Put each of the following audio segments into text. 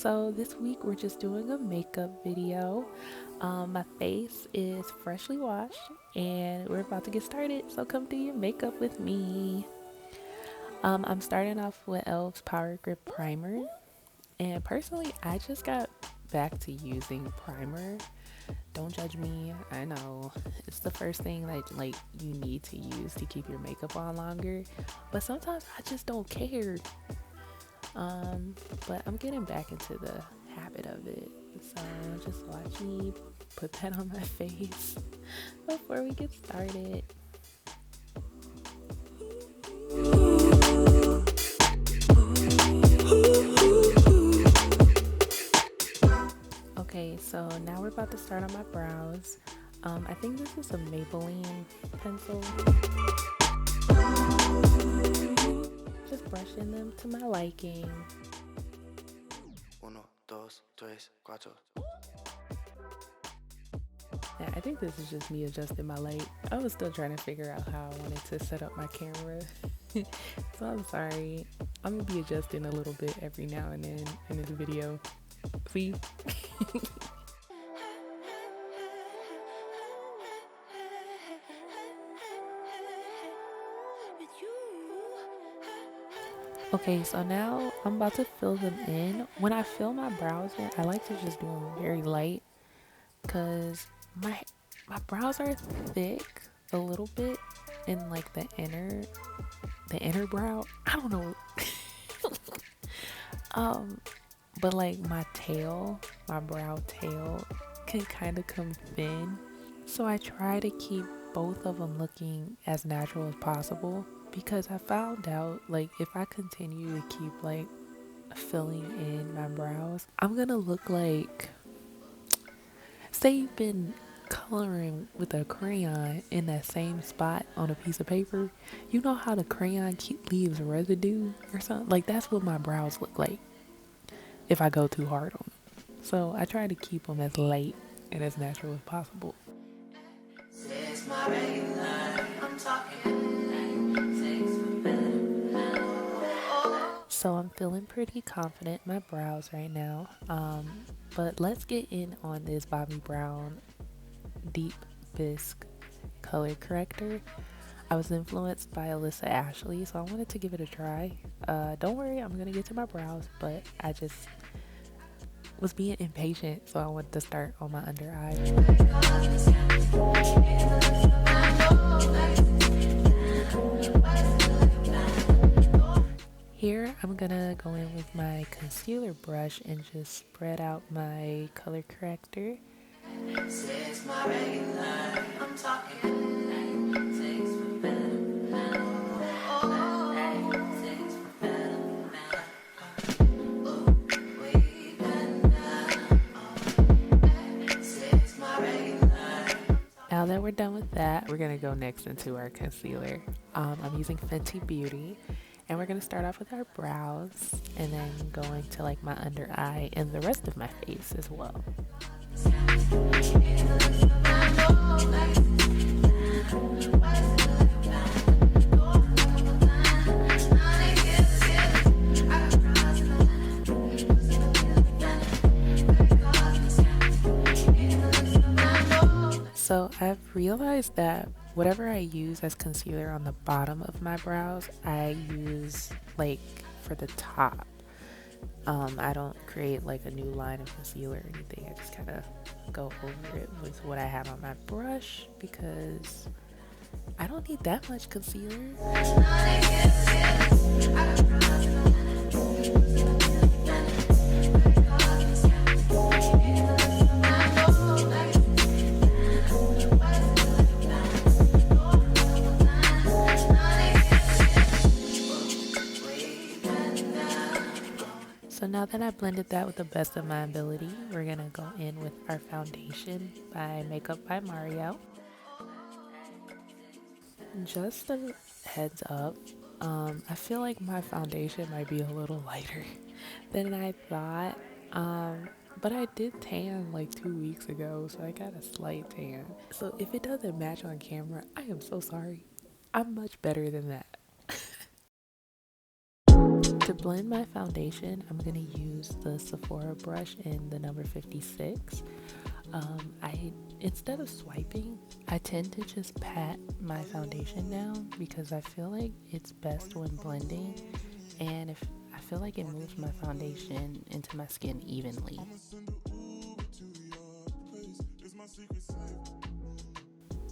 So this week we're just doing a makeup video. My face is freshly washed and we're about to get started. So come do your makeup with me. I'm starting off with e.l.f.'s Power Grip Primer. And personally, I just got back to using primer. Don't judge me. I know it's the first thing that you need to use to keep your makeup on longer. But sometimes I just don't care. But I'm getting back into the habit of it. So just watch me put that on my face before we get started. Okay, so now we're about to start on my brows. I think this is a Maybelline pencil. Just brushing them to my liking. Uno, dos, tres, cuatro. Yeah, I think this is just me adjusting my light. I was still trying to figure out how I wanted to set up my camera. So I'm sorry. I'm gonna be adjusting a little bit every now and then in this video. See? Okay, so now I'm about to fill them in. When I fill my brows in, I like to just do them very light because my brows are thick a little bit in like the inner brow. I don't know. But like my brow tail can kind of come thin. So I try to keep both of them looking as natural as possible because I found out like if I continue to keep like filling in my brows, I'm gonna look like, say you've been coloring with a crayon in that same spot on a piece of paper. You know how the crayon leaves residue or something? Like that's what my brows look like if I go too hard on them. So I try to keep them as light and as natural as possible. So I'm feeling pretty confident in my brows right now. But let's get in on this Bobbi Brown Deep Bisque color corrector. I was influenced by Alyssa Ashley, so I wanted to give it a try. Don't worry, I'm gonna get to my brows, but I just was being impatient, so I wanted to start on my under eye. Here I'm gonna go in with my concealer brush and just spread out my color corrector. Now that we're done with that, we're gonna go next into our concealer. I'm using Fenty Beauty, and we're gonna start off with our brows and then going to like my under eye and the rest of my face as well. So I've realized that whatever I use as concealer on the bottom of my brows, I use like for the top. I don't create like a new line of concealer or anything. I just kind of go over it with what I have on my brush because I don't need that much concealer. So now that I blended that with the best of my ability, we're gonna go in with our foundation by Makeup by Mario. Just a heads up, I feel like my foundation might be a little lighter than I thought. But I did tan like 2 weeks ago, so I got a slight tan. So if it doesn't match on camera, I am so sorry. I'm much better than that. To blend my foundation, I'm going to use the Sephora brush in the number 56. I instead of swiping, I tend to just pat my foundation down because I feel like it's best when blending, and if I feel like it moves my foundation into my skin evenly.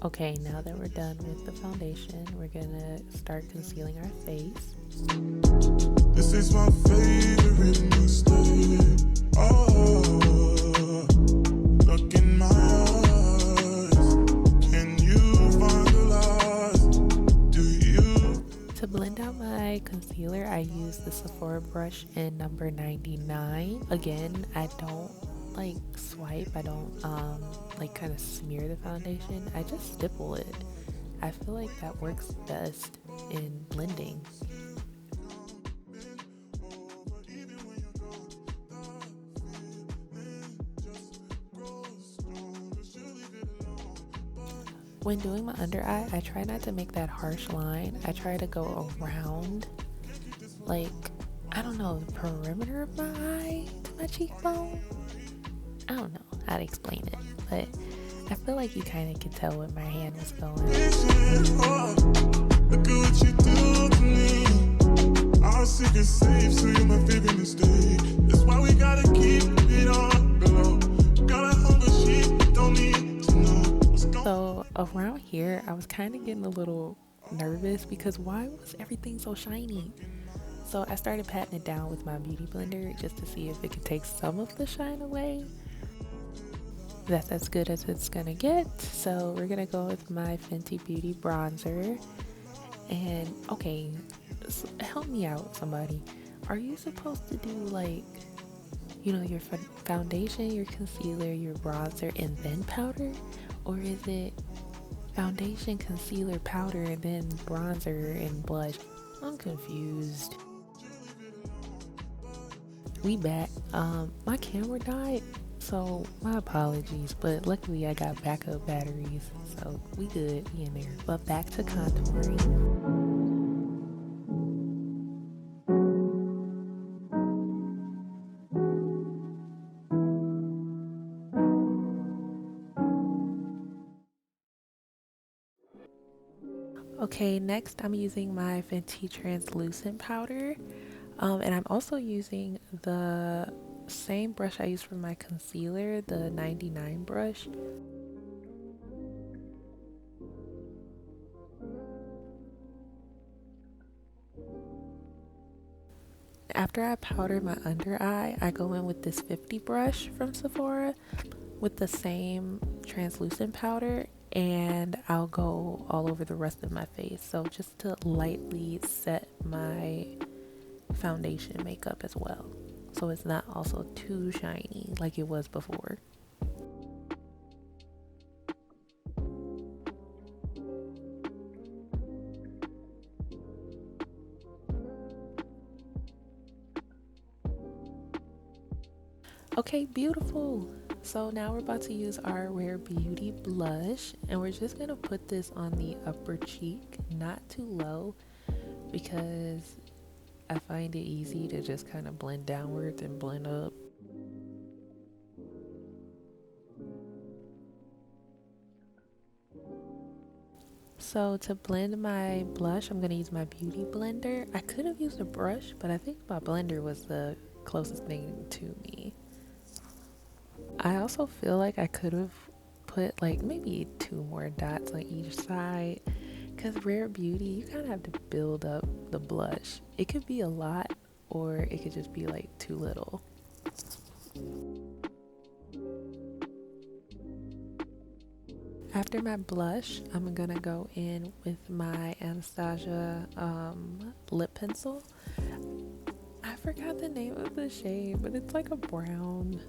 Okay, now that we're done with the foundation, we're gonna start concealing our face. This is my favorite mistake. Oh, look in my eyes. Can you find the lies? Do you? To blend out my concealer, I use the Sephora brush in number 99. Again, I don't like swipe. I don't like kind of smear the foundation. I just stipple it. I feel like that works best in blending. When doing my under eye, I try not to make that harsh line. I try to go around, like, I don't know, the perimeter of my eye to my cheekbone. I don't know how to explain it, but I feel like you kind of could tell where my hand was going. Look at what you do to me. Our secret safe, so you're my favorite mistake. That's why we gotta keep it on the low. Gotta hunger sheep, don't need to know what's going on. So around here, I was kind of getting a little nervous because why was everything so shiny? So I started patting it down with my beauty blender just to see if it could take some of the shine away. That's as good as it's gonna get. So we're gonna go with my Fenty Beauty bronzer. And okay, so help me out, somebody. Are you supposed to do like, your foundation, your concealer, your bronzer, and then powder? Or is it foundation, concealer, powder, and then bronzer and blush? I'm confused. We back. My camera died, so my apologies, but luckily I got backup batteries, so we good, we in there. But back to contouring. Okay, next I'm using my Fenty translucent powder, and I'm also using the same brush I used for my concealer, the 99 brush. After I powder my under eye, I go in with this 50 brush from Sephora with the same translucent powder, and I'll go all over the rest of my face. So just to lightly set my foundation makeup as well, so it's not also too shiny like it was before. Okay, beautiful. So now we're about to use our Rare Beauty blush, and we're just gonna put this on the upper cheek, not too low, because I find it easy to just kind of blend downwards and blend up. So to blend my blush, I'm gonna use my beauty blender. I could have used a brush, but I think my blender was the closest thing to me. I also feel like I could have put like maybe 2 more dots on each side, because Rare Beauty, you kind of have to build up the blush. It could be a lot, or it could just be like too little. After my blush, I'm gonna go in with my Anastasia lip pencil. I forgot the name of the shade, but it's like a brown.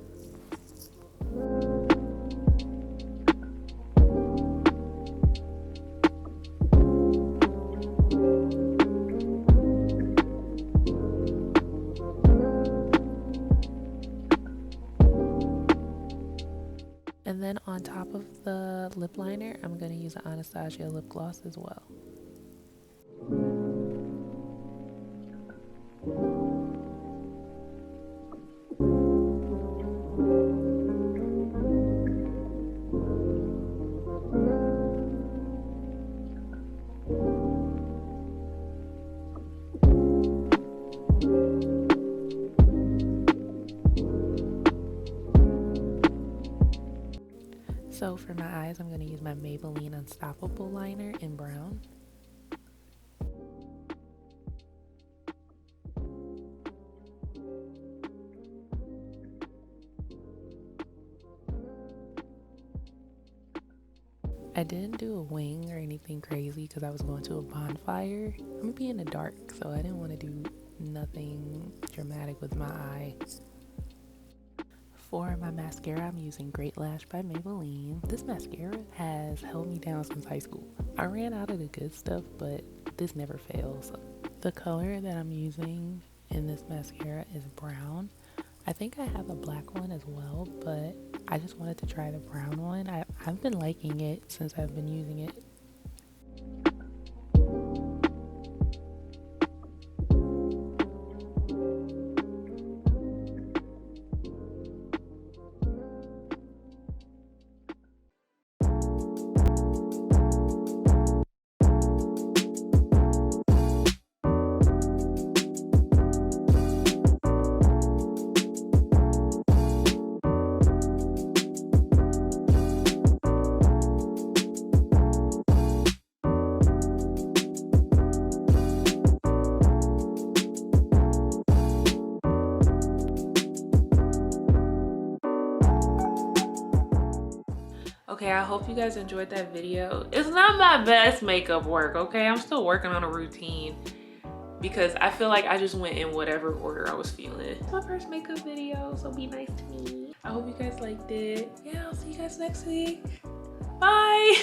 And then on top of the lip liner, I'm going to use an Anastasia lip gloss as well. for my eyes, I'm going to use my Maybelline Unstoppable liner in brown. I didn't do a wing or anything crazy because I was going to a bonfire. I'm gonna be in the dark, so I didn't want to do nothing dramatic with my eye. For my mascara, I'm using Great Lash by Maybelline. This mascara has held me down since high school. I ran out of the good stuff, but this never fails. The color that I'm using in this mascara is brown. I think I have a black one as well, but I just wanted to try the brown one. I've been liking it since I've been using it. Okay, I hope you guys enjoyed that video. It's not my best makeup work, okay? I'm still working on a routine because I feel like I just went in whatever order I was feeling. It's my first makeup video, so be nice to me. I hope you guys liked it. Yeah, I'll see you guys next week. Bye.